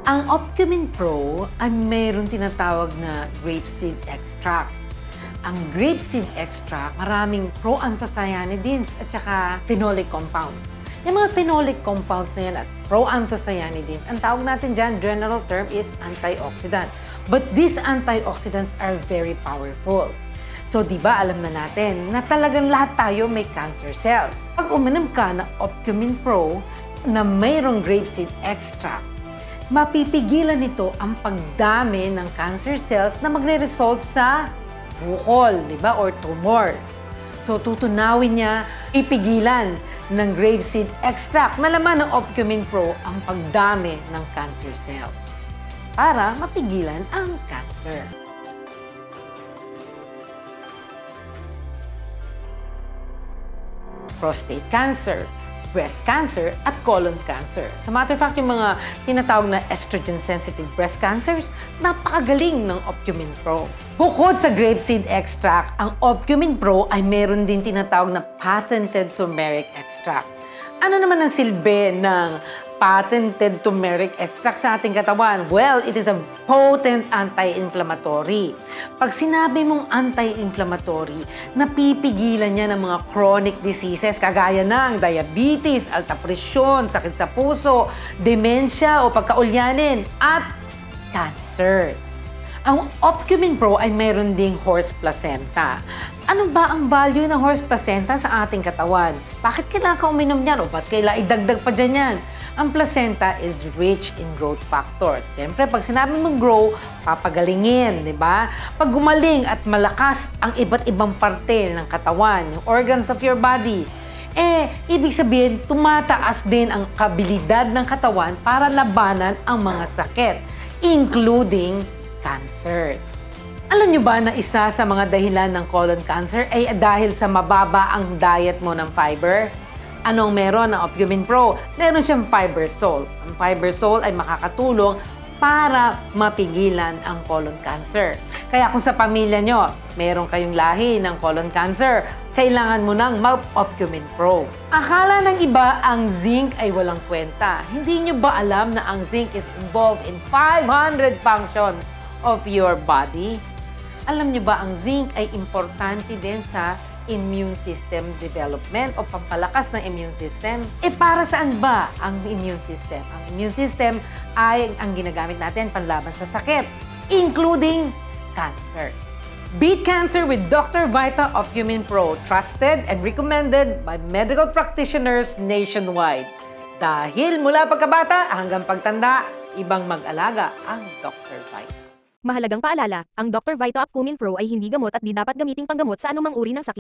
Ang Opcumin Pro ay mayroon tinatawag na grapeseed extract. Ang grapeseed extract, maraming proanthocyanidins at saka phenolic compounds. Yung mga phenolic compounds na yan at proanthocyanidins, ang tawag natin dyan, general term is antioxidant. But these antioxidants are very powerful. So, di ba alam na natin na talagang lahat tayo may cancer cells. Pag uminom ka ng Opcumin Pro na mayroong grapeseed extract, mapipigilan nito ang pagdami ng cancer cells na magre-result sa bukol, di ba? Or tumors. So, tutunawin niya, ipigilan ng grapeseed extract na laman ng Opcumin Pro ang pagdami ng cancer cells para mapigilan ang cancer. Prostate cancer, breast cancer, at colon cancer. Sa matter of fact, yung mga tinatawag na estrogen-sensitive breast cancers, napakagaling ng Opcumin Pro. Bukod sa grapeseed extract, ang Opcumin Pro ay meron din tinatawag na patented turmeric extract. Ano naman ang silbi ng patented turmeric extract sa ating katawan? Well, it is a potent anti-inflammatory. Pag sinabi mong anti-inflammatory, napipigilan niya ng mga chronic diseases kagaya ng diabetes, alta presyon, sakit sa puso, dementia o pagkaulyanin, at cancers. Ang Opcumin Pro ay mayroon ding horse placenta. Ano ba ang value ng horse placenta sa ating katawan? Bakit kailangan ka uminom niyan? O ba't kailangan idagdag pa dyan yan? Ang placenta is rich in growth factors. Siyempre, pag sinabi mong grow, papagalingin, di ba? Pag gumaling at malakas ang iba't ibang parte ng katawan, yung organs of your body, ibig sabihin, tumataas din ang kabilidad ng katawan para labanan ang mga sakit, including cancers. Alam nyo ba na isa sa mga dahilan ng colon cancer ay dahil sa mababa ang diet mo ng fiber? Anong meron ng Opcumin Pro? Meron siyang Fibersol. Ang Fibersol ay makakatulong para mapigilan ang colon cancer. Kaya kung sa pamilya nyo, meron kayong lahi ng colon cancer, kailangan mo ng Opcumin Pro. Akala ng iba ang zinc ay walang kwenta. Hindi nyo ba alam na ang zinc is involved in 500 functions of your body? Alam nyo ba ang zinc ay importante din sa immune system development o pampalakas ng immune system? Para saan ba ang immune system? Ang immune system ay ang ginagamit natin panlaban sa sakit, including cancer. Beat cancer with Dr. Vita Opcumin Pro, trusted and recommended by medical practitioners nationwide. Dahil mula pagkabata hanggang pagtanda, ibang mag-alaga ang Dr. Vita. Mahalagang paalala, ang Dr. Vita Opcumin Pro ay hindi gamot at di dapat gamiting panggamot sa anumang uri ng sakit.